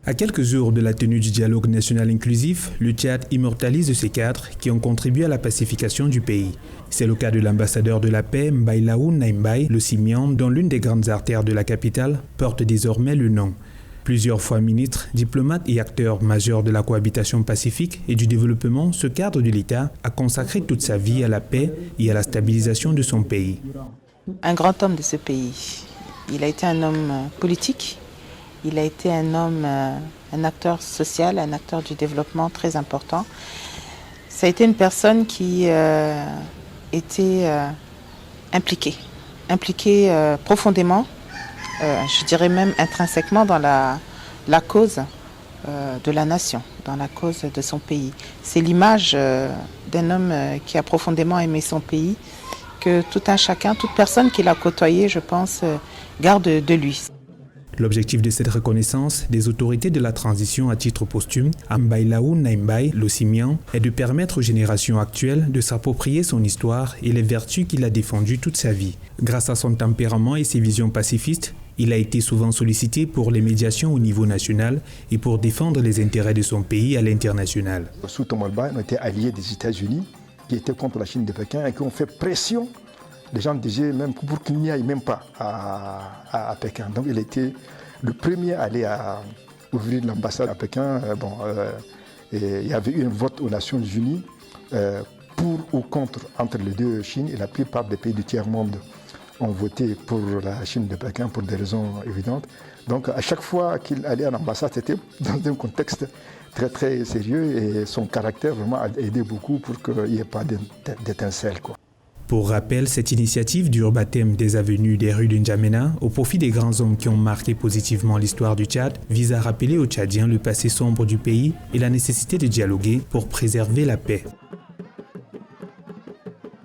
À quelques jours de la tenue du dialogue national inclusif, le Tchad immortalise ses cadres qui ont contribué à la pacification du pays. C'est le cas de l'ambassadeur de la paix Mbailaou Naimbai, le Simian, dont l'une des grandes artères de la capitale porte désormais le nom. Plusieurs fois ministre, diplomate et acteur majeur de la cohabitation pacifique et du développement, ce cadre de l'État a consacré toute sa vie à la paix et à la stabilisation de son pays. Un grand homme de ce pays. Il a été un homme politique. Il a été un homme, un acteur social, un acteur du développement très important. Ça a été une personne qui était impliquée profondément, je dirais même intrinsèquement dans la cause de la nation, dans la cause de son pays. C'est l'image d'un homme qui a profondément aimé son pays, que tout un chacun, toute personne qui l'a côtoyé, je pense, garde de lui. L'objectif de cette reconnaissance des autorités de la transition à titre posthume, Mbailaou Naimbai, le Simian, est de permettre aux générations actuelles de s'approprier son histoire et les vertus qu'il a défendues toute sa vie. Grâce à son tempérament et ses visions pacifistes, il a été souvent sollicité pour les médiations au niveau national et pour défendre les intérêts de son pays à l'international. Sous Tomalba, on était alliés des États-Unis qui étaient contre la Chine de Pékin et qui ont fait pression. Les gens disaient même pour qu'il n'y aille même pas à Pékin. Donc il était le premier à aller à ouvrir l'ambassade à Pékin. Et il y avait eu un vote aux Nations Unies pour ou contre entre les deux Chines. Et la plupart des pays du tiers-monde ont voté pour la Chine de Pékin pour des raisons évidentes. Donc à chaque fois qu'il allait à l'ambassade, c'était dans un contexte très très sérieux. Et son caractère vraiment a aidé beaucoup pour qu'il n'y ait pas d'étincelle, quoi. Pour rappel, cette initiative du rebaptême des avenues des rues de N'Djamena, au profit des grands hommes qui ont marqué positivement l'histoire du Tchad, vise à rappeler aux Tchadiens le passé sombre du pays et la nécessité de dialoguer pour préserver la paix.